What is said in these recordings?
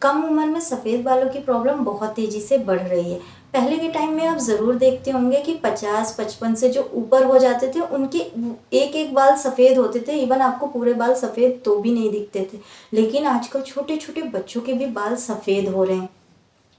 कम उम्र में सफ़ेद बालों की प्रॉब्लम बहुत तेज़ी से बढ़ रही है। पहले के टाइम में आप ज़रूर देखते होंगे कि 50-55 से जो ऊपर हो जाते थे उनके एक-एक बाल सफ़ेद होते थे, इवन आपको पूरे बाल सफ़ेद तो भी नहीं दिखते थे। लेकिन आजकल छोटे-छोटे बच्चों के भी बाल सफ़ेद हो रहे हैं।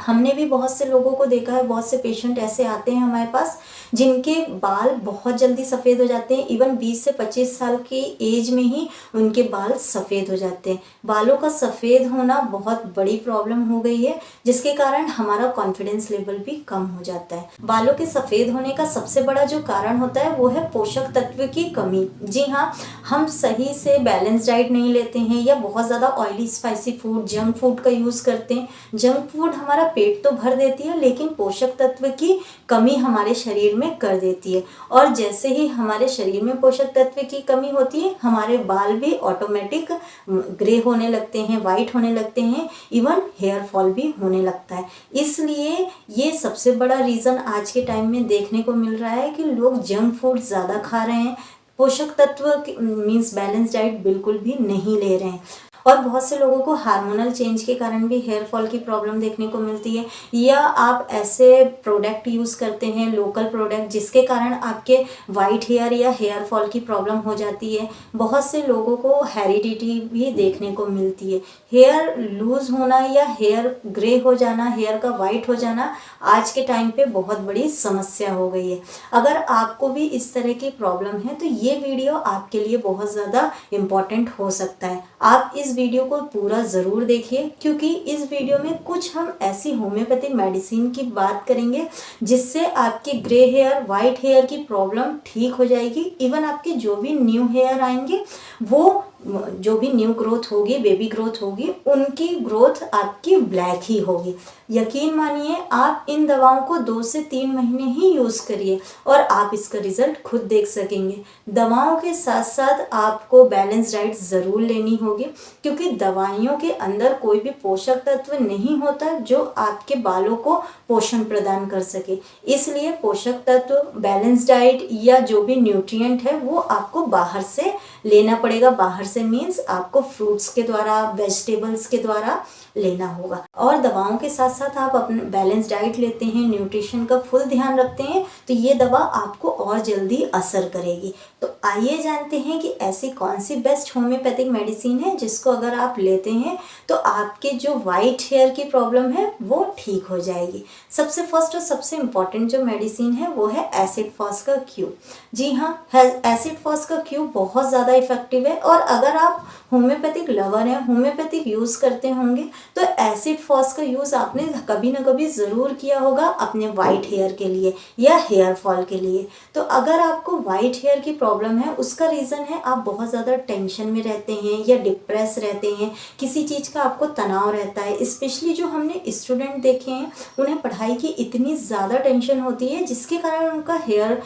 हमने भी बहुत से लोगों को देखा है, बहुत से पेशेंट ऐसे आते हैं हमारे पास जिनके बाल बहुत जल्दी सफ़ेद हो जाते हैं। इवन 20 से 25 साल की एज में ही उनके बाल सफ़ेद हो जाते हैं। बालों का सफ़ेद होना बहुत बड़ी प्रॉब्लम हो गई है, जिसके कारण हमारा कॉन्फिडेंस लेवल भी कम हो जाता है। बालों के सफ़ेद होने का सबसे बड़ा जो कारण होता है वो है पोषक तत्व की कमी। जी हाँ, हम सही से बैलेंस डाइट नहीं लेते हैं या बहुत ज़्यादा oily spicy food, junk food का यूज़ करते हैं। जंक फूड हमारा पेट तो भर देती है, लेकिन पोषक तत्व की कमी हमारे शरीर में कर देती है। और जैसे ही हमारे शरीर में पोषक तत्व की कमी होती है, हमारे बाल भी ऑटोमेटिक ग्रे होने लगते हैं, वाइट होने लगते हैं, इवन हेयर फॉल भी होने लगता है। इसलिए ये सबसे बड़ा रीज़न आज के टाइम में देखने को मिल रहा है कि लोग जंक फूड ज़्यादा खा रहे हैं, पोषक तत्व मीन्स बैलेंस डाइट बिल्कुल भी नहीं ले रहे हैं। और बहुत से लोगों को हार्मोनल चेंज के कारण भी हेयर फॉल की प्रॉब्लम देखने को मिलती है, या आप ऐसे प्रोडक्ट यूज़ करते हैं, लोकल प्रोडक्ट, जिसके कारण आपके वाइट हेयर या हेयर फॉल की प्रॉब्लम हो जाती है। बहुत से लोगों को हेरिडिटी भी देखने को मिलती है। हेयर लूज होना या हेयर ग्रे हो जाना, हेयर का वाइट हो जाना आज के टाइम पे बहुत बड़ी समस्या हो गई है। अगर आपको भी इस तरह की प्रॉब्लम है तो ये वीडियो आपके लिए बहुत ज़्यादा इम्पॉर्टेंट हो सकता है। आप इस वीडियो को पूरा ज़रूर देखिए, क्योंकि इस वीडियो में कुछ हम ऐसी होम्योपैथिक मेडिसिन की बात करेंगे जिससे आपके ग्रे हेयर, वाइट हेयर की प्रॉब्लम ठीक हो जाएगी। इवन आपके जो भी न्यू हेयर आएंगे, वो जो भी न्यू ग्रोथ होगी, बेबी ग्रोथ होगी, उनकी ग्रोथ आपकी ब्लैक ही होगी। यकीन मानिए, आप इन दवाओं को 2 से 3 महीने ही यूज़ करिए और आप इसका रिजल्ट खुद देख सकेंगे। दवाओं के साथ साथ आपको बैलेंस डाइट ज़रूर लेनी होगी, क्योंकि दवाइयों के अंदर कोई भी पोषक तत्व नहीं होता जो आपके बालों को पोषण प्रदान कर सके। इसलिए पोषक तत्व, बैलेंस डाइट या जो भी न्यूट्रिएंट है वो आपको बाहर से लेना पड़ेगा। बाहर से मीन्स आपको फ्रूट्स के द्वारा, वेजिटेबल्स के द्वारा लेना होगा। और दवाओं के साथ साथ आप अपने बैलेंस डाइट लेते हैं, न्यूट्रिशन का फुल ध्यान रखते हैं, तो ये दवा आपको और जल्दी असर करेगी। तो आइए जानते हैं कि ऐसी कौन सी बेस्ट होम्योपैथिक मेडिसिन है जिसको अगर आप लेते हैं तो आपके जो वाइट हेयर की प्रॉब्लम है वो ठीक हो जाएगी। सबसे फर्स्ट और सबसे इम्पॉर्टेंट जो मेडिसिन है वो है एसिड फॉस का क्यूब। जी हाँ, एसिड फॉस का क्यूब बहुत ज़्यादा इफेक्टिव है। और अगर आप होम्योपैथिक लवर हैं, होम्योपैथिक यूज़ करते होंगे, तो एसिड फॉस का यूज़ आपने कभी ना कभी ज़रूर किया होगा अपने वाइट हेयर के लिए या हेयर फॉल के लिए। तो अगर आपको वाइट हेयर की प्रॉब्लम है, उसका रीज़न है आप बहुत ज़्यादा टेंशन में रहते हैं या डिप्रेस रहते हैं, किसी चीज़ का आपको तनाव रहता है। स्पेशली जो हमने स्टूडेंट देखे हैं, उन्हें पढ़ाई की इतनी ज़्यादा टेंशन होती है जिसके कारण उनका हेयर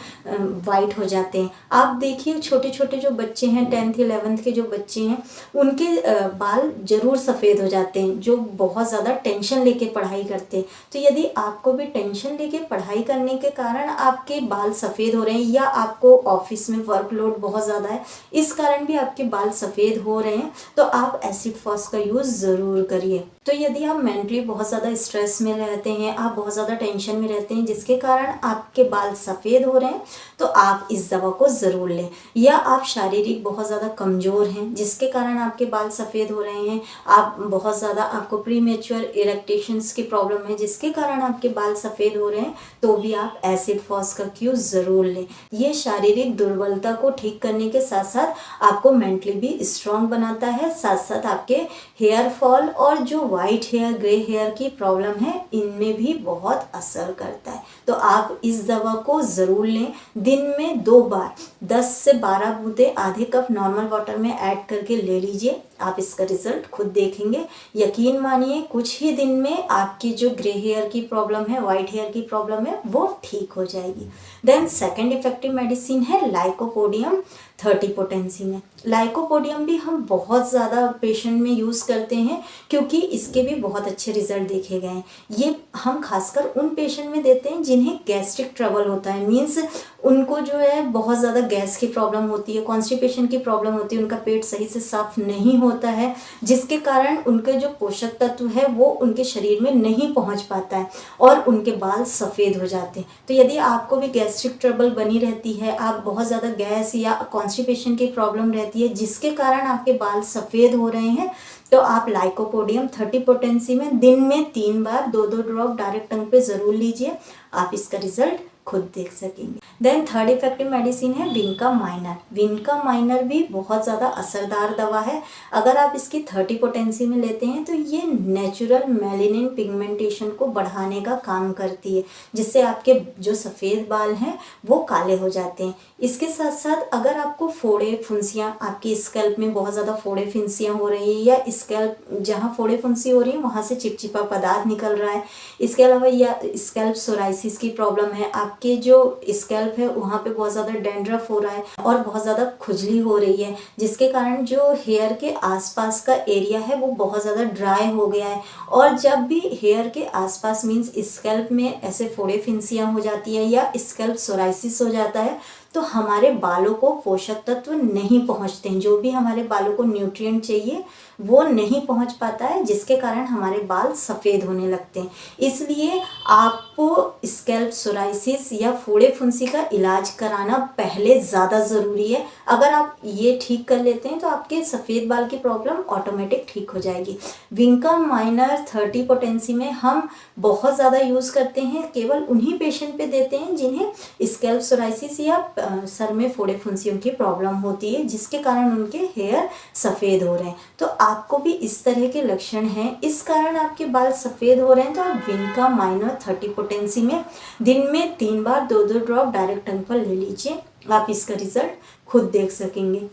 वाइट हो जाते हैं। आप देखिए, छोटे छोटे जो बच्चे हैं, 10th 11th के जो बच्चे हैं, उनके बाल जरूर सफ़ेद हो जाते हैं, जो बहुत ज़्यादा टेंशन लेके पढ़ाई करते हैं। तो यदि आपको भी टेंशन लेके पढ़ाई करने के कारण आपके बाल सफ़ेद हो रहे हैं, या आपको ऑफिस में वर्कलोड बहुत ज़्यादा है, इस कारण भी आपके बाल सफ़ेद हो रहे हैं, तो आप एसिड फॉस का यूज़ ज़रूर करिए। तो यदि आप मेंटली बहुत ज़्यादा स्ट्रेस में रहते हैं, आप बहुत ज़्यादा टेंशन में रहते हैं जिसके कारण आपके बाल सफ़ेद हो रहे हैं, तो आप इस दवा को ज़रूर लें। या आप शारीरिक बहुत ज़्यादा कमज़ोर हैं जिसके कारण आपके बाल सफ़ेद हो रहे हैं, आप बहुत ज़्यादा, आपको प्रीमेच्योर इरेक्टेशंस की प्रॉब्लम है जिसके कारण आपके बाल सफ़ेद हो रहे हैं, तो भी आप एसिड फॉस का क्यूब ज़रूर लें। ये शारीरिक दुर्बलता को ठीक करने के साथ साथ आपको मेंटली भी स्ट्रॉन्ग बनाता है, साथ साथ आपके हेयर फॉल और जो वाइट हेयर, ग्रे हेयर की प्रॉब्लम है, इनमें भी बहुत असर करता है। तो आप इस दवा को ज़रूर लें। दिन में 2 बार 10 से 12 बूंदें आधे कप नॉर्मल वाटर में ऐड करके ले लीजिए। आप इसका रिजल्ट खुद देखेंगे। यकीन मानिए, कुछ ही दिन में आपकी जो ग्रे हेयर की प्रॉब्लम है, वाइट हेयर की प्रॉब्लम है, वो ठीक हो जाएगी। देन सेकेंड इफेक्टिव मेडिसिन है लाइकोपोडियम 30 पोटेंसी में। लाइकोपोडियम भी हम बहुत ज़्यादा पेशेंट में यूज़ करते हैं क्योंकि इसके भी बहुत अच्छे रिजल्ट देखे गए हैं। ये हम खासकर उन पेशेंट में देते हैं जिन्हें गैस्ट्रिक ट्रबल होता है, मीन्स उनको जो है बहुत ज़्यादा गैस की प्रॉब्लम होती है, कॉन्स्टिपेशन की प्रॉब्लम होती है, उनका पेट सही से साफ नहीं होता है, जिसके कारण उनके जो पोषक तत्व है वो उनके शरीर में नहीं पहुंच पाता है और उनके बाल सफ़ेद हो जाते हैं। तो यदि आपको भी गैस्ट्रिक ट्रबल बनी रहती है, आप बहुत ज़्यादा गैस या कॉन्स्टिपेशन की प्रॉब्लम रहती है जिसके कारण आपके बाल सफ़ेद हो रहे हैं, तो आप लाइकोपोडियम 30 पोटेंसी में दिन में 3 बार 2-2 ड्रॉप डायरेक्ट टंग पे ज़रूर लीजिए, आप इसका रिजल्ट खुद देख सकेंगे। देन थर्ड इफेक्टिव मेडिसिन है विनका माइनर। विनका माइनर भी बहुत ज़्यादा असरदार दवा है। अगर आप इसकी 30 पोटेंसी में लेते हैं तो ये नेचुरल मेलानिन पिगमेंटेशन को बढ़ाने का काम करती है, जिससे आपके जो सफ़ेद बाल हैं वो काले हो जाते हैं। इसके साथ साथ अगर आपको फोड़े फुंसियाँ, आपकी स्कैल्प में बहुत ज़्यादा फोड़े फुंसियाँ हो रही है या स्कैल्प जहाँ फोड़े फुंसी हो रही है वहाँ से चिपचिपा पदार्थ निकल रहा है, इसके अलावा या स्कैल्प सोराइसिस की प्रॉब्लम है, आपके जो स्कैल्प है वहाँ पे बहुत ज़्यादा डैंड्रफ हो रहा है और बहुत ज़्यादा खुजली हो रही है, जिसके कारण जो हेयर के आसपास का एरिया है वो बहुत ज़्यादा ड्राई हो गया है। और जब भी हेयर के आसपास मीन्स स्कैल्प में ऐसे फोड़े फिंसियाँ हो जाती है या स्कैल्प सोराइसिस हो जाता है तो हमारे बालों को पोषक तत्व नहीं पहुंचते हैं, जो भी हमारे बालों को न्यूट्रिएंट चाहिए वो नहीं पहुंच पाता है, जिसके कारण हमारे बाल सफ़ेद होने लगते हैं। इसलिए आपको स्कैल्प सोराइसिस या फोड़े फुंसी का इलाज कराना पहले ज़्यादा ज़रूरी है। अगर आप ये ठीक कर लेते हैं तो आपके सफ़ेद बाल की प्रॉब्लम ऑटोमेटिक ठीक हो जाएगी। विनका माइनर 30 पोटेंसी में हम बहुत ज़्यादा यूज़ करते हैं, केवल उन्हीं पेशेंट पे देते हैं जिन्हें स्कैल्प सोराइसिस या सर में फोड़े फुंसियों की प्रॉब्लम होती है, जिसके कारण उनके हेयर सफ़ेद हो रहे हैं। तो आपको भी इस तरह के लक्षण हैं, इस कारण आपके बाल सफ़ेद हो रहे हैं, तो आप विनका माइनर 30 पोटेंसी में दिन में 3 बार 2-2 ड्रॉप डायरेक्ट टंग पर ले लीजिए, आप इसका रिजल्ट खुद देख सकेंगे।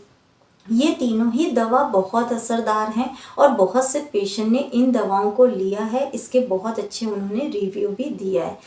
ये तीनों ही दवा बहुत असरदार हैं और बहुत से पेशेंट ने इन दवाओं को लिया है, इसके बहुत अच्छे उन्होंने रिव्यू भी दिया है।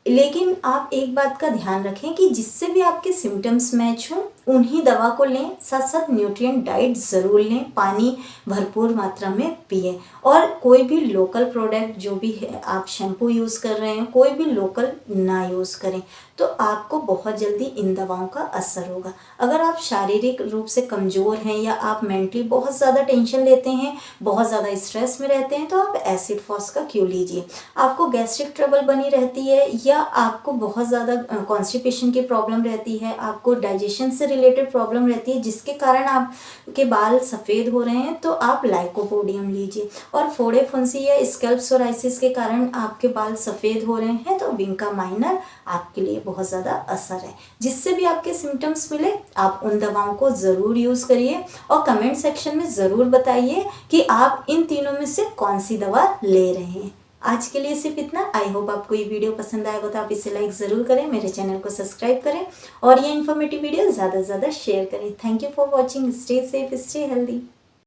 लेकिन आप एक बात का ध्यान रखें कि जिससे भी आपके सिम्टम्स मैच हों उन्हीं दवा को लें, साथ साथ न्यूट्रिएंट डाइट ज़रूर लें, पानी भरपूर मात्रा में पिएं और कोई भी लोकल प्रोडक्ट जो भी है, आप शैम्पू यूज़ कर रहे हैं कोई भी लोकल ना यूज़ करें, तो आपको बहुत जल्दी इन दवाओं का असर होगा। अगर आप शारीरिक रूप से कमज़ोर हैं या आप मेंटली बहुत ज़्यादा टेंशन लेते हैं, बहुत ज़्यादा स्ट्रेस में रहते हैं, तो आप एसिड फॉस का क्यों लीजिए। आपको गैस्ट्रिक ट्रबल बनी रहती है या आपको बहुत ज़्यादा कॉन्स्टिपेशन की प्रॉब्लम रहती है, आपको डाइजेशन से रिलेटेड प्रॉब्लम रहती है जिसके कारण आपके बाल सफ़ेद हो रहे हैं, तो आप लाइकोपोडियम लीजिए। और फोड़े फुंसी या स्कैल्प सोराइसिस के कारण आपके बाल सफ़ेद हो रहे हैं तो विनका माइनर आपके लिए बहुत ज़्यादा असर है। जिससे भी आपके सिम्टम्स मिले आप उन दवाओं को ज़रूर यूज़ करिए और कमेंट सेक्शन में ज़रूर बताइए कि आप इन तीनों में से कौन सी दवा ले रहे हैं। आज के लिए सिर्फ इतना। आई होप आपको ये वीडियो पसंद आएगा तो आप इसे लाइक ज़रूर करें, मेरे चैनल को सब्सक्राइब करें और ये इन्फॉर्मेटिव वीडियो ज़्यादा से ज़्यादा शेयर करें। Thank you for watching. Stay safe, stay healthy.